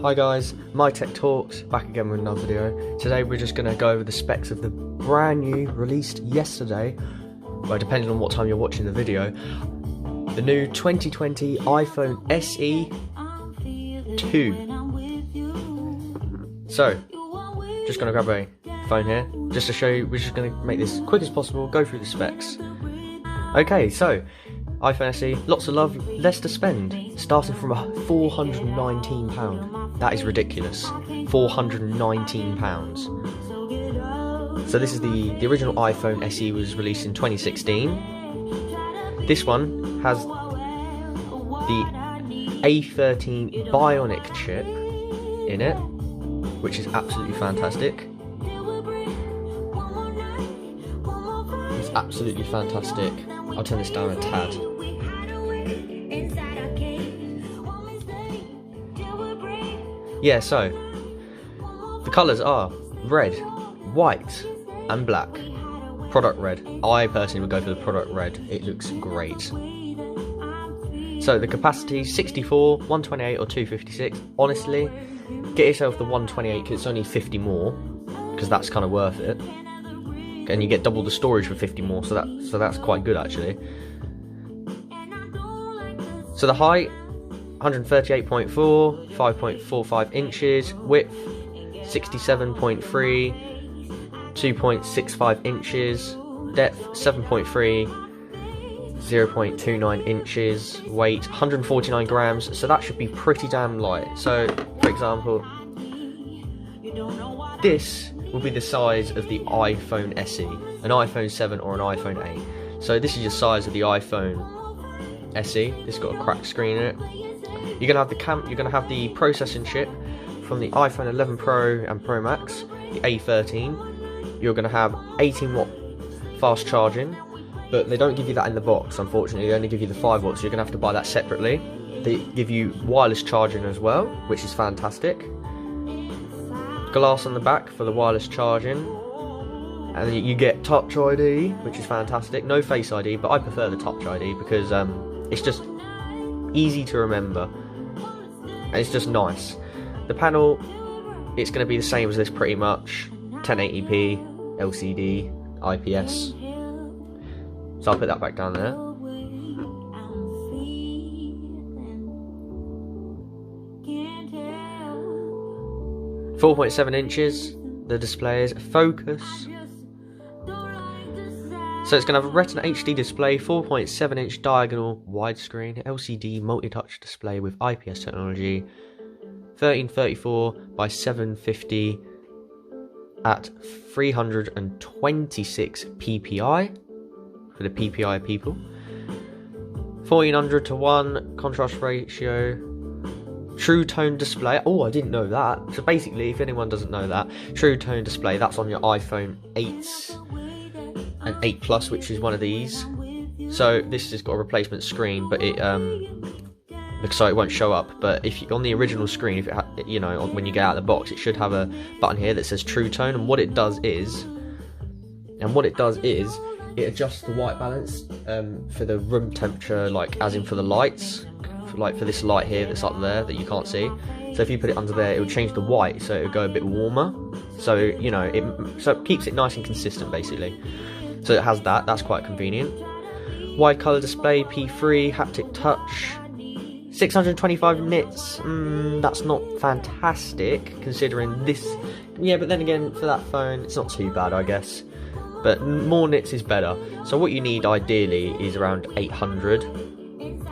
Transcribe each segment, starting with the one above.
Hi guys, MyTechTalks, back again with another video. Today we're just going to go over the specs of the brand new, released yesterday, well depending on what time you're watching the video, the new 2020 iPhone SE 2. So, just going to grab a phone here, just to show you. We're just going to make this quick as possible, go through the specs. Okay, so iPhone SE, lots of love, less to spend, starting from £419. That is ridiculous. £419. So this is the original iPhone SE, was released in 2016. This one has the A13 Bionic chip in it, which is absolutely fantastic. It's absolutely fantastic. I'll turn this down a tad. Yeah, so the colours are red, white and black. Product red. I personally would go for the product red. It looks great. So the capacity 64, 128 or 256. Honestly, get yourself the 128 because it's only 50 more, because that's kind of worth it. And you get double the storage for 50 more, so that's quite good actually. So the height, 138.4, 5.45 inches, width 67.3, 2.65 inches, depth 7.3, 0.29 inches, weight 149 grams, so that should be pretty damn light. So for example, this will be the size of the iPhone SE, an iPhone 7 or an iPhone 8. So this is your size of the iPhone SE. It's got a cracked screen in it. You're gonna have the processing chip from the iPhone 11 Pro and Pro Max, the A13. You're gonna have 18-watt fast charging, but they don't give you that in the box, unfortunately. They only give you the 5 watts, so you're gonna have to buy that separately. They give you wireless charging as well, which is fantastic. Glass on the back for the wireless charging, and you get Touch ID, which is fantastic. No Face ID, but I prefer the Touch ID because it's just easy to remember and it's just nice. The panel, it's going to be the same as this pretty much, 1080p, LCD, IPS. So I'll put that back down there. .7 inches, the display is. Focus. So it's going to have a Retina HD display, 4.7 inch diagonal widescreen, LCD multi-touch display with IPS technology, 1334 by 750 at 326 ppi for the PPI people, 1400 to 1 contrast ratio. True tone display. Oh, I didn't know that. So basically, if anyone doesn't know that, true tone display, that's on your iPhone 8s and 8 Plus, which is one of these. So this has got a replacement screen, but it so it won't show up. But if you, on the original screen, if it when you get out of the box, it should have a button here that says true tone. And what it does is, it adjusts the white balance for the room temperature, like as in for the lights. Like for this light here that's up there that you can't see, so if you put it under there, it will change the white, so it will go a bit warmer. So it keeps it nice and consistent basically. So it has that. That's quite convenient. Wide color display, P3, haptic touch, 625 nits. That's not fantastic considering this. Yeah, but then again, for that phone, it's not too bad, I guess. But more nits is better. So what you need ideally is around 800.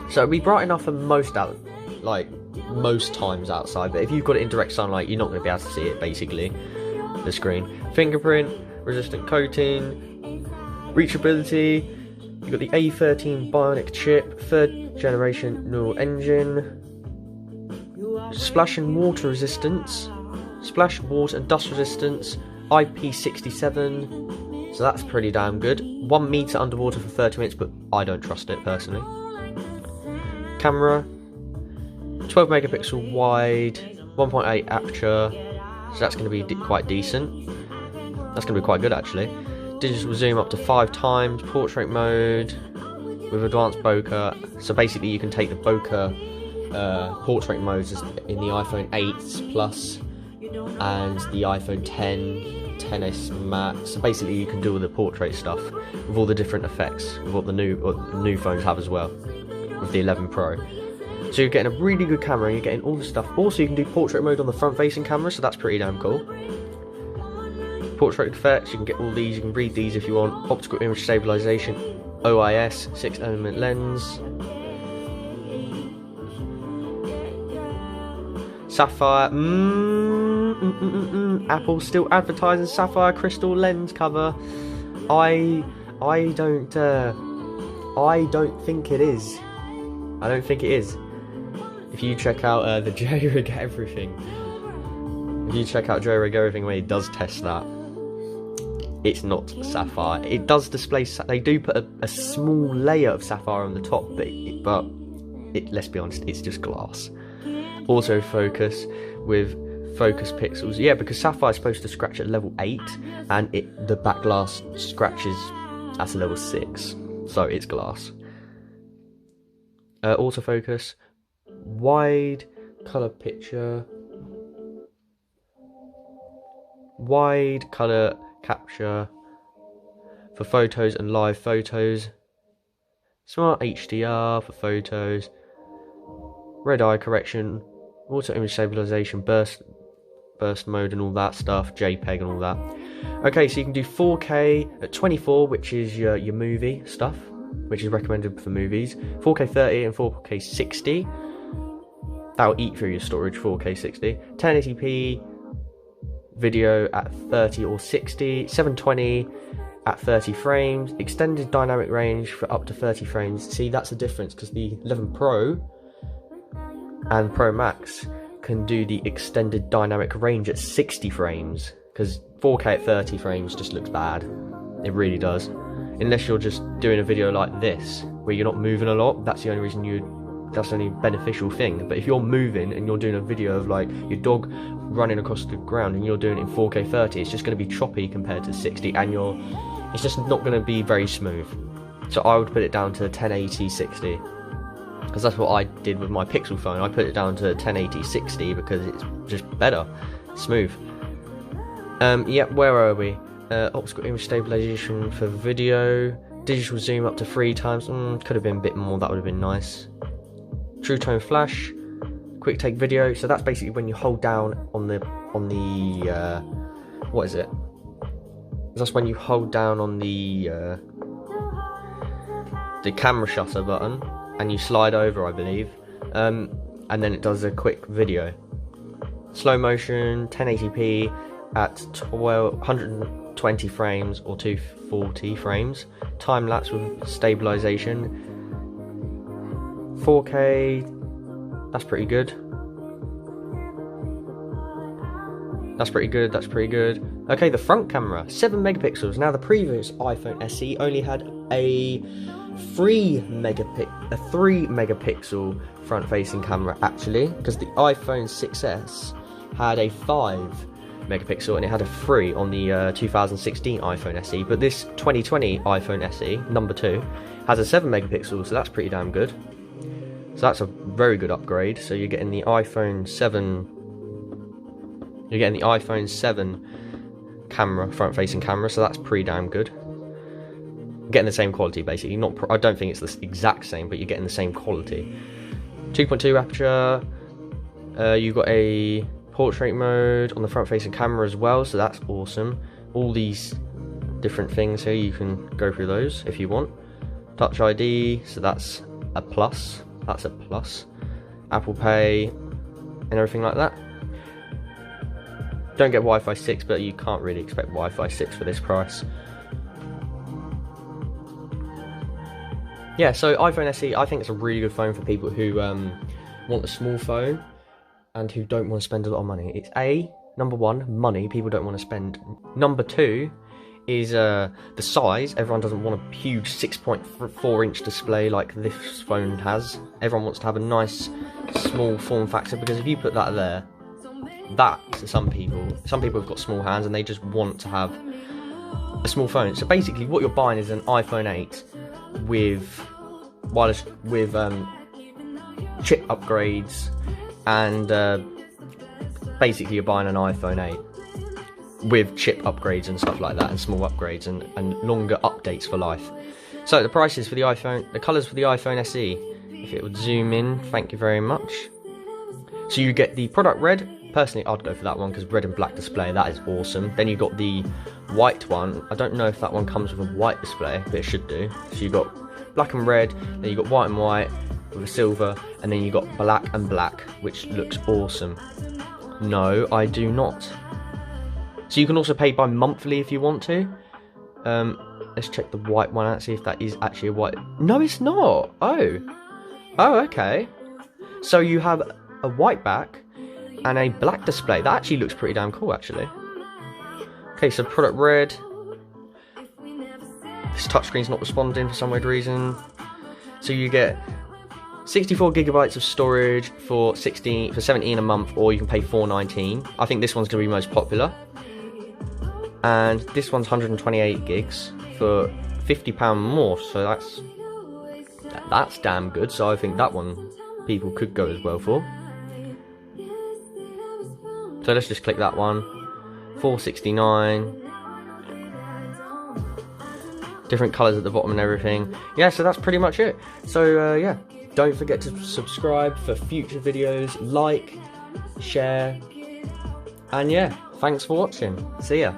So it'll be bright enough for most times outside, but if you've got it in direct sunlight, you're not going to be able to see it, basically, the screen. Fingerprint, resistant coating, reachability, you've got the A13 Bionic chip, 3rd generation neural engine, splash and water resistance, splash, water and dust resistance, IP67, so that's pretty damn good. 1 meter underwater for 30 minutes, but I don't trust it personally. Camera, 12 megapixel wide, 1.8 aperture, so that's going to be quite decent. That's going to be quite good actually. Digital zoom up to 5 times, portrait mode with advanced bokeh. So basically you can take the bokeh portrait modes in the iPhone 8 Plus and the iPhone 10, 10s Max. So basically you can do all the portrait stuff with all the different effects with what the new phones have as well, with the 11 Pro. So you're getting a really good camera and you're getting all the stuff. Also you can do portrait mode on the front facing camera, so that's pretty damn cool. Portrait effects, you can get all these, you can read these if you want. Optical image stabilization, OIS, 6-element lens. Sapphire, Apple still advertising sapphire crystal lens cover. I don't think it is. I don't think it is. If you check out the JRig Everything, if you check out JRig Everything where he does test that, it's not sapphire. It does display. They do put a small layer of sapphire on the top, but let's be honest, it's just glass. Autofocus with focus pixels, yeah, because sapphire is supposed to scratch at level 8 and the back glass scratches at a level 6, so it's glass. Autofocus, wide color picture, wide color capture for photos and live photos, smart HDR for photos, red eye correction, auto image stabilization, burst mode and all that stuff, JPEG and all that. Okay, so you can do 4K at 24, which is your movie stuff, which is recommended for movies, 4K 30 and 4K 60. That'll eat through your storage, 4K 60. 1080p video at 30 or 60, 720 at 30 frames, extended dynamic range for up to 30 frames. See, that's the difference, because the 11 Pro and Pro Max can do the extended dynamic range at 60 frames, because 4K at 30 frames just looks bad. It really does. Unless you're just doing a video like this, where you're not moving a lot, that's the only reason that's the only beneficial thing. But if you're moving and you're doing a video of like your dog running across the ground and you're doing it in 4K 30, it's just going to be choppy compared to 60, and it's just not going to be very smooth. So I would put it down to 1080 60. Because that's what I did with my Pixel phone. I put it down to 1080 60 because it's just better, smooth. Yeah, where are we? Optical image stabilization for video, digital zoom up to 3 times. Could have been a bit more. That would have been nice. True tone flash, quick take video. So that's basically when you hold down on the what is it? That's when you hold down on the camera shutter button and you slide over, I believe, and then it does a quick video. Slow motion, 1080p at 120 frames or 240 frames. Time lapse with stabilization. 4K, that's pretty good. That's pretty good, that's pretty good. Okay, the front camera, 7 megapixels. Now the previous iPhone SE only had a 3 megapixel front facing camera actually, because the iPhone 6s had a 5 megapixel and it had a 3 on the 2016 iPhone SE, but this 2020 iPhone SE number 2 has a 7 megapixel, so that's pretty damn good. So that's a very good upgrade. So you're getting the iPhone 7 camera, front facing camera, so that's pretty damn good. Getting the same quality basically. I don't think it's the exact same, but you're getting the same quality. 2.2 aperture. You've got a portrait mode on the front facing camera as well, so that's awesome. All these different things here, you can go through those if you want. Touch ID, so that's a plus. That's a plus. Apple Pay and everything like that. Don't get Wi-Fi 6, but you can't really expect Wi-Fi 6 for this price. Yeah, so iPhone SE, I think it's a really good phone for people who want a small phone and who don't want to spend a lot of money. It's number one, money, people don't want to spend. Number 2 is the size. Everyone doesn't want a huge 6.4 inch display like this phone has. Everyone wants to have a nice small form factor, because if you put that there, that to some people have got small hands and they just want to have a small phone. So basically what you're buying is an iPhone 8 with wireless, with chip upgrades, and basically you're buying an iPhone 8 with chip upgrades and stuff like that, and small upgrades and longer updates for life. So the prices for the iPhone, the colours for the iPhone SE, if it would zoom in, thank you very much. So you get the product red. Personally, I'd go for that one because red and black display, that is awesome. Then you got the white one. I don't know if that one comes with a white display, but it should do. So you got black and red, then you got white and white with a silver, and then you got black and black, which looks awesome. No, I do not. So you can also pay by monthly if you want to. Let's check the white one out, see if that is actually a white. No, it's not. Oh, okay. So you have a white back and a black display. That actually looks pretty damn cool, actually. Okay, so product red. This touchscreen's not responding for some weird reason. So you get 64 gigabytes of storage for 17 a month, or you can pay $4.19. I think this one's going to be most popular. And this one's 128 gigs for £50 more, so that's damn good. So I think that one people could go as well for. So let's just click that one. $4.69. Different colours at the bottom and everything. Yeah, so that's pretty much it. So yeah, don't forget to subscribe for future videos, like, share, and yeah, thanks for watching. See ya.